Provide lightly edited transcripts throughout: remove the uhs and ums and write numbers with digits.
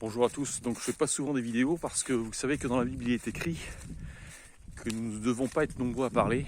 Bonjour à tous, donc je fais pas souvent des vidéos parce que vous savez que dans la Bible il est écrit que nous ne devons pas être nombreux à parler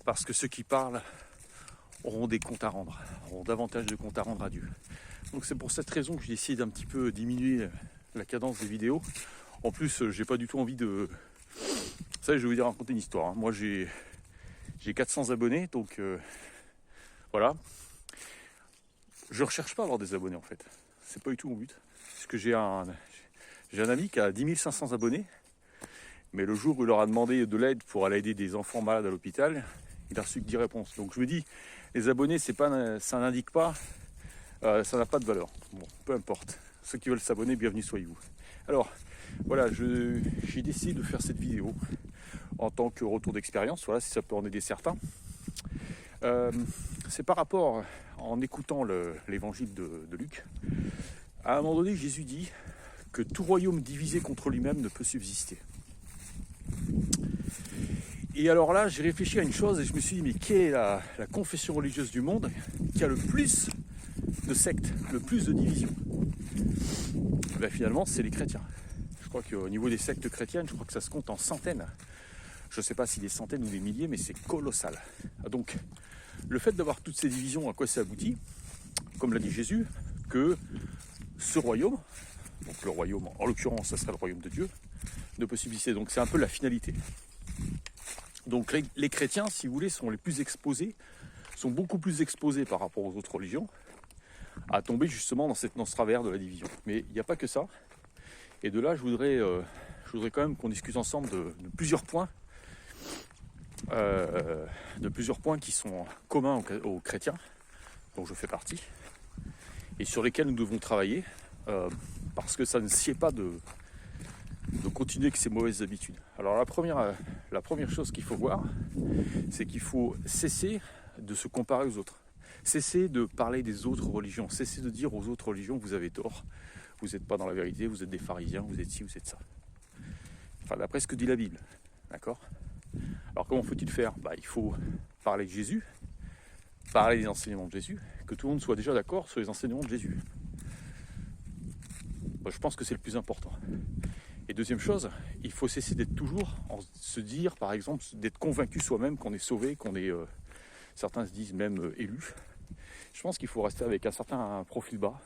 parce que ceux qui parlent auront des comptes à rendre, auront davantage de comptes à rendre à Dieu. Donc c'est pour cette raison que j'ai essayé d'un petit peu diminuer la cadence des vidéos. En plus j'ai pas du tout envie de... Vous savez, je vais vous raconter une histoire, hein. Moi j'ai 400 abonnés, donc voilà. Je recherche pas à avoir des abonnés en fait, c'est pas du tout mon but. Parce que j'ai un ami qui a 10 500 abonnés, mais le jour où il leur a demandé de l'aide pour aller aider des enfants malades à l'hôpital, il a reçu que 10 réponses. Donc je me dis, les abonnés, ça n'indique pas, ça n'a pas de valeur. Bon, peu importe. Ceux qui veulent s'abonner, bienvenue soyez-vous. Alors, voilà, j'ai décidé de faire cette vidéo en tant que retour d'expérience, voilà, si ça peut en aider certains. C'est par rapport, en écoutant l'évangile de Luc, à un moment donné, Jésus dit que tout royaume divisé contre lui-même ne peut subsister. Et alors là, j'ai réfléchi à une chose et je me suis dit, mais quelle est la confession religieuse du monde qui a le plus de sectes, le plus de divisions? Ben finalement, c'est les chrétiens. Je crois qu'au niveau des sectes chrétiennes, je crois que ça se compte en centaines. Je ne sais pas si des centaines ou des milliers, mais c'est colossal. Donc, le fait d'avoir toutes ces divisions, à quoi ça aboutit? Comme l'a dit Jésus, que ce royaume, donc le royaume, en l'occurrence, ça serait le royaume de Dieu, ne peut subsister. Donc c'est un peu la finalité. Donc les chrétiens, si vous voulez, sont les plus exposés, sont beaucoup plus exposés par rapport aux autres religions, à tomber justement dans ce travers de la division. Mais il n'y a pas que ça. Et de là, je voudrais quand même qu'on discute ensemble de plusieurs points, qui sont communs aux chrétiens, dont je fais partie, et sur lesquels nous devons travailler, parce que ça ne sied pas de continuer avec ces mauvaises habitudes. Alors la première chose qu'il faut voir, c'est qu'il faut cesser de se comparer aux autres. Cesser de parler des autres religions. Cesser de dire aux autres religions, vous avez tort, vous n'êtes pas dans la vérité, vous êtes des pharisiens, vous êtes ci, vous êtes ça. Enfin, d'après ce que dit la Bible. D'accord ? Alors comment faut-il faire ? Il faut parler de Jésus, parler des enseignements de Jésus, que tout le monde soit déjà d'accord sur les enseignements de Jésus. Je pense que c'est le plus important. Et deuxième chose, il faut cesser d'être toujours, se dire par exemple, d'être convaincu soi-même qu'on est sauvé, qu'on est, certains se disent même élus. Je pense qu'il faut rester avec un certain profil bas.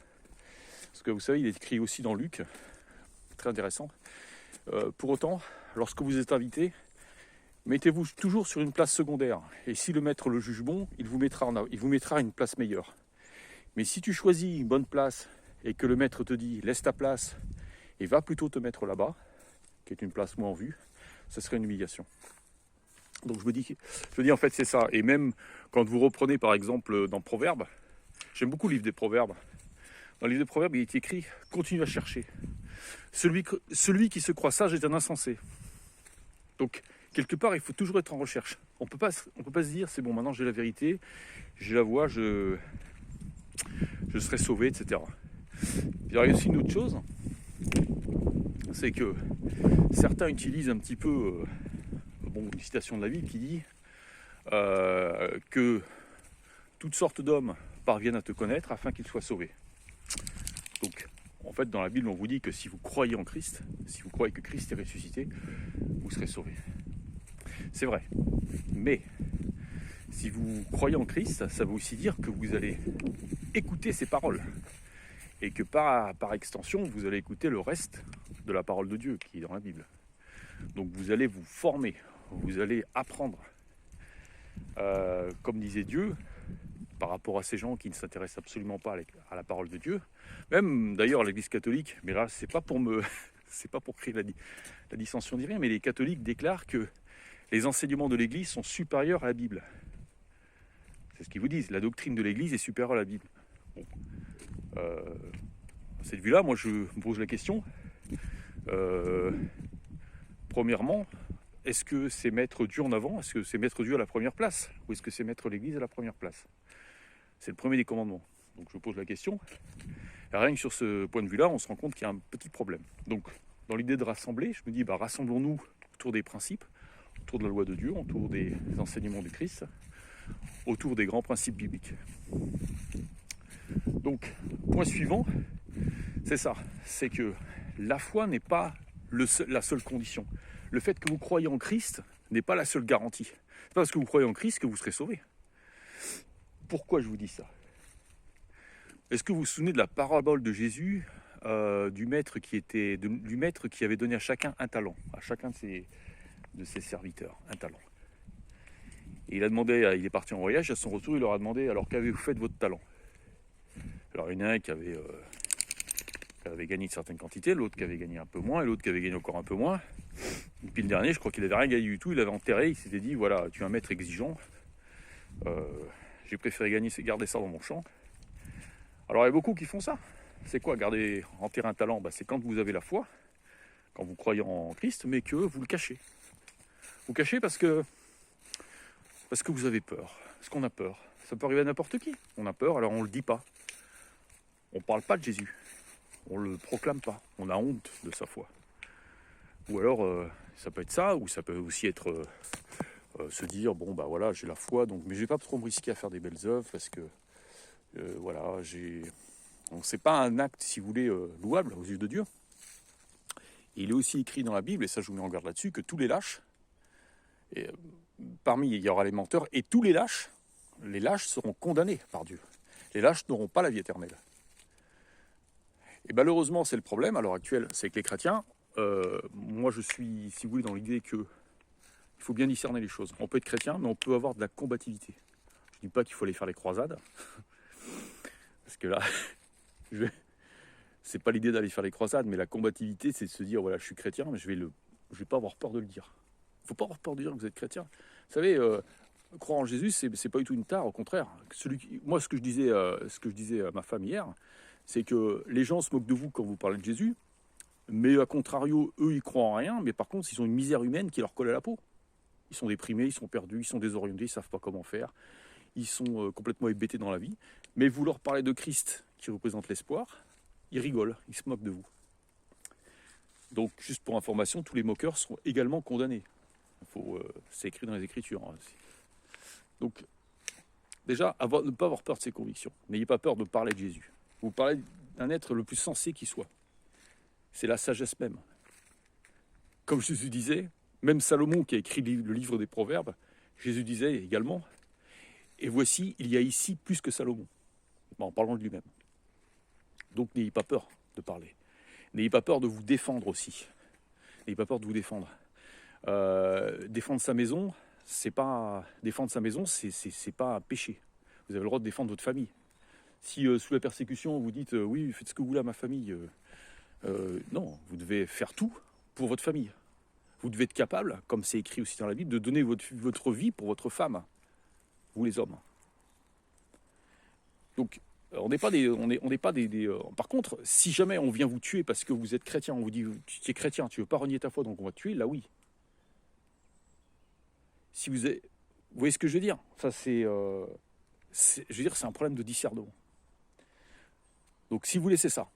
Parce que vous savez, il est écrit aussi dans Luc, très intéressant. Pour autant, lorsque vous êtes invité, mettez-vous toujours sur une place secondaire. Et si le maître le juge bon, il vous mettra à une place meilleure. Mais si tu choisis une bonne place et que le maître te dit laisse ta place et va plutôt te mettre là-bas, qui est une place moins en vue, ce serait une humiliation. Donc je me dis en fait c'est ça. Et même quand vous reprenez par exemple dans Proverbes, j'aime beaucoup le livre des Proverbes. Dans le livre des Proverbes, il est écrit continue à chercher. Celui qui se croit sage est un insensé. Donc quelque part, il faut toujours être en recherche. On peut pas se dire c'est bon, maintenant j'ai la vérité, j'ai la voie, je serai sauvé, etc. Il y a aussi une autre chose, c'est que certains utilisent un petit peu une citation de la Bible qui dit que toutes sortes d'hommes parviennent à te connaître afin qu'ils soient sauvés. Donc, en fait, dans la Bible, on vous dit que si vous croyez en Christ, si vous croyez que Christ est ressuscité, vous serez sauvés. C'est vrai. Mais si vous croyez en Christ, ça veut aussi dire que vous allez écouter ses paroles. Et que par extension, vous allez écouter le reste de la parole de Dieu qui est dans la Bible. Donc vous allez vous former, vous allez apprendre. Comme disait Dieu, par rapport à ces gens qui ne s'intéressent absolument pas à la parole de Dieu, même d'ailleurs l'Église catholique, mais là c'est pas pour créer la dissension divine, mais les catholiques déclarent que les enseignements de l'Église sont supérieurs à la Bible. C'est ce qu'ils vous disent, la doctrine de l'Église est supérieure à la Bible. Bon. À cette vue-là, moi je me pose la question, premièrement, est-ce que c'est mettre Dieu en avant? Est-ce que c'est mettre Dieu à la première place? Ou est-ce que c'est mettre l'Église à la première place? C'est le premier des commandements. Donc je pose la question. Et rien que sur ce point de vue-là, on se rend compte qu'il y a un petit problème. Donc dans l'idée de rassembler, je me dis, rassemblons-nous autour des principes, autour de la loi de Dieu, autour des enseignements du Christ, autour des grands principes bibliques. Donc, point suivant, C'est ça, c'est que la foi n'est pas la seule condition. Le fait que vous croyez en Christ n'est pas la seule garantie. C'est pas parce que vous croyez en Christ que vous serez sauvé. Pourquoi je vous dis ça? Est-ce que vous vous souvenez de la parabole de Jésus, du maître qui avait donné à chacun un talent, à chacun de ses serviteurs, un talent. Et il est parti en voyage, à son retour, il leur a demandé, alors qu'avez-vous fait de votre talent? Alors il y en a un qui avait gagné une certaine quantité, l'autre qui avait gagné un peu moins, et l'autre qui avait gagné encore un peu moins. Et puis le dernier, je crois qu'il n'avait rien gagné du tout, il l'avait enterré, il s'était dit, voilà, tu es un maître exigeant, j'ai préféré garder ça dans mon champ. Alors il y a beaucoup qui font ça. C'est quoi, enterrer un talent? C'est quand vous avez la foi, quand vous croyez en Christ, mais que vous le cachez. Vous cachez parce que vous avez peur, parce qu'on a peur. Ça peut arriver à n'importe qui. On a peur, alors on ne le dit pas. On ne parle pas de Jésus. On ne le proclame pas. On a honte de sa foi. Ou alors, ça peut être ça, ou ça peut aussi être se dire, bon, voilà, j'ai la foi, donc, mais je ne vais pas trop me risquer à faire des belles œuvres, parce que, voilà, c'est pas un acte, si vous voulez, louable aux yeux de Dieu. Et il est aussi écrit dans la Bible, et ça je vous mets en garde là-dessus, que tous les lâches, et, parmi il y aura les menteurs, et tous les lâches seront condamnés par Dieu. Les lâches n'auront pas la vie éternelle. Et malheureusement, c'est le problème à l'heure actuelle, c'est que les chrétiens, moi je suis, si vous voulez, dans l'idée que il faut bien discerner les choses. On peut être chrétien, mais on peut avoir de la combativité. Je ne dis pas qu'il faut aller faire les croisades, parce que là, c'est pas l'idée d'aller faire les croisades, mais la combativité, c'est de se dire, voilà, je suis chrétien, mais je vais pas avoir peur de le dire. Il ne faut pas avoir peur de dire que vous êtes chrétien. Vous savez, croire en Jésus, c'est pas du tout une tare, au contraire. Moi, ce que je disais à ma femme hier, c'est que les gens se moquent de vous quand vous parlez de Jésus, mais à contrario, eux, ils croient en rien, mais par contre, ils ont une misère humaine qui leur colle à la peau. Ils sont déprimés, ils sont perdus, ils sont désorientés, ils ne savent pas comment faire, ils sont complètement hébétés dans la vie. Mais vous leur parlez de Christ, qui représente l'espoir, ils rigolent, ils se moquent de vous. Donc, juste pour information, tous les moqueurs sont également condamnés. C'est écrit dans les Écritures. Hein. Donc, déjà, ne pas avoir peur de ses convictions. N'ayez pas peur de parler de Jésus. Vous parlez d'un être le plus sensé qui soit. C'est la sagesse même. Comme Jésus disait, même Salomon qui a écrit le livre des Proverbes, Jésus disait également, et voici, il y a ici plus que Salomon, en parlant de lui-même. Donc n'ayez pas peur de parler. N'ayez pas peur de vous défendre aussi. N'ayez pas peur de vous défendre. Défendre sa maison, c'est pas un péché. Vous avez le droit de défendre votre famille. Si sous la persécution vous dites oui, faites ce que vous voulez à ma famille, non, vous devez faire tout pour votre famille. Vous devez être capable, comme c'est écrit aussi dans la Bible, de donner votre vie pour votre femme, vous les hommes. Donc on n'est pas des. Par contre, si jamais on vient vous tuer parce que vous êtes chrétien, on vous dit tu es chrétien, tu veux pas renier ta foi, donc on va te tuer, là oui. Si vous voyez ce que je veux dire? Ça c'est un problème de discernement. Donc si vous laissez ça,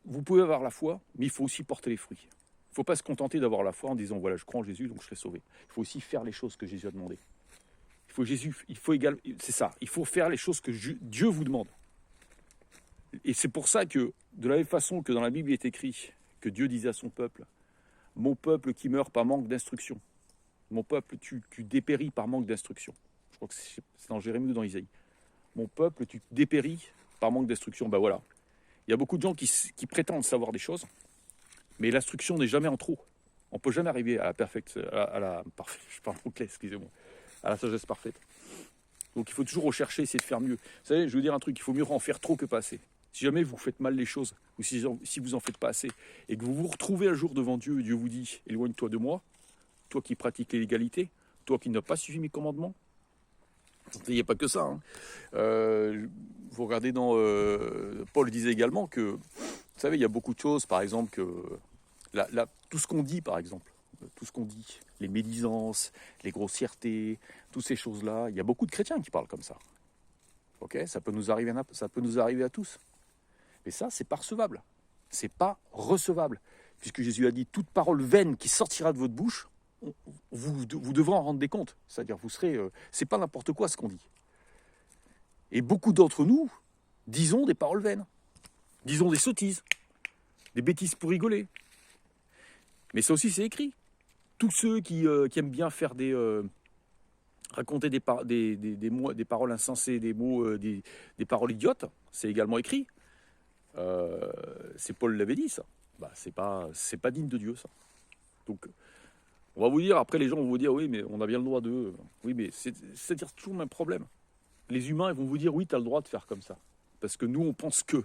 vous pouvez avoir la foi, mais il faut aussi porter les fruits. Il ne faut pas se contenter d'avoir la foi en disant voilà, je crois en Jésus, donc je serai sauvé. Il faut aussi faire les choses que Jésus a demandées. C'est ça, il faut faire les choses que Dieu vous demande. Et c'est pour ça que, de la même façon que dans la Bible il est écrit que Dieu disait à son peuple, mon peuple qui meurt par manque d'instruction, mon peuple, tu dépéris par manque d'instruction. Je crois que c'est dans Jérémie ou dans Isaïe. Mon peuple, tu dépéris par manque d'instruction. Ben voilà. Il y a beaucoup de gens qui prétendent savoir des choses, mais l'instruction n'est jamais en trop. On ne peut jamais arriver à la sagesse parfaite. Donc il faut toujours rechercher, essayer de faire mieux. Vous savez, je veux dire un truc, il faut mieux en faire trop que pas assez. Si jamais vous faites mal les choses, ou si vous en faites pas assez, et que vous vous retrouvez un jour devant Dieu, et Dieu vous dit, éloigne-toi de moi, toi qui pratiques l'illégalité, toi qui n'as pas suivi mes commandements. Il n'y a pas que ça. Hein. Vous regardez Paul disait également que, vous savez, il y a beaucoup de choses, par exemple, que tout ce qu'on dit, par exemple, les médisances, les grossièretés, toutes ces choses-là, il y a beaucoup de chrétiens qui parlent comme ça. Ok, ça peut nous arriver à tous. Mais ça, c'est pas recevable. C'est pas recevable. Puisque Jésus a dit, toute parole vaine qui sortira de votre bouche, vous devrez en rendre des comptes. C'est-à-dire, c'est pas n'importe quoi ce qu'on dit. Et beaucoup d'entre nous disons des paroles vaines, disons des sottises. des bêtises pour rigoler. Mais ça aussi, c'est écrit. Tous ceux qui aiment bien faire raconter des paroles insensées, des mots, des paroles idiotes, c'est également écrit. C'est Paul l'avait dit, ça. Bah, c'est pas digne de Dieu, ça. Donc, on va vous dire, après les gens vont vous dire, oui, mais on a bien le droit de... Oui, mais c'est-à-dire toujours le même problème. Les humains, ils vont vous dire, oui, tu as le droit de faire comme ça. Parce que nous, on pense que.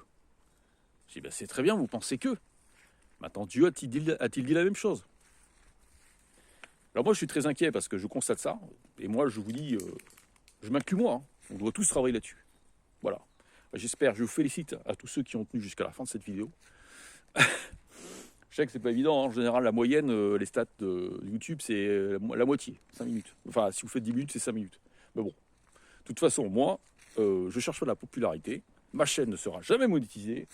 Je dis, ben, c'est très bien, vous pensez que. Maintenant, Dieu a-t-il dit la même chose? Alors moi, je suis très inquiet parce que je constate ça. Et moi, je vous dis, je m'inclus moi. Hein. On doit tous travailler là-dessus. Voilà. J'espère, je vous félicite à tous ceux qui ont tenu jusqu'à la fin de cette vidéo. Je sais que c'est pas évident. Hein. En général, la moyenne, les stats de YouTube, c'est la moitié, 5 minutes. Enfin, si vous faites 10 minutes, c'est 5 minutes. Mais bon. De toute façon, moi, je cherche pas la popularité. Ma chaîne ne sera jamais monétisée.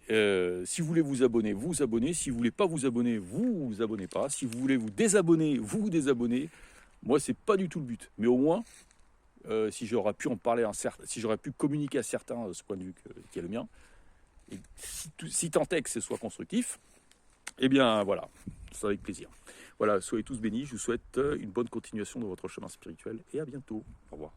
Si vous voulez vous abonner, vous vous abonnez. Si vous voulez pas vous abonner, vous vous abonnez pas. Si vous voulez vous désabonner, vous vous désabonnez. Moi, c'est pas du tout le but. Mais au moins, si j'aurais pu en parler, si j'aurais pu communiquer à certains ce point de vue qui est le mien, et si tant est que ce soit constructif, eh bien voilà, c'est avec plaisir. Voilà, soyez tous bénis. Je vous souhaite une bonne continuation de votre chemin spirituel et à bientôt. Au revoir.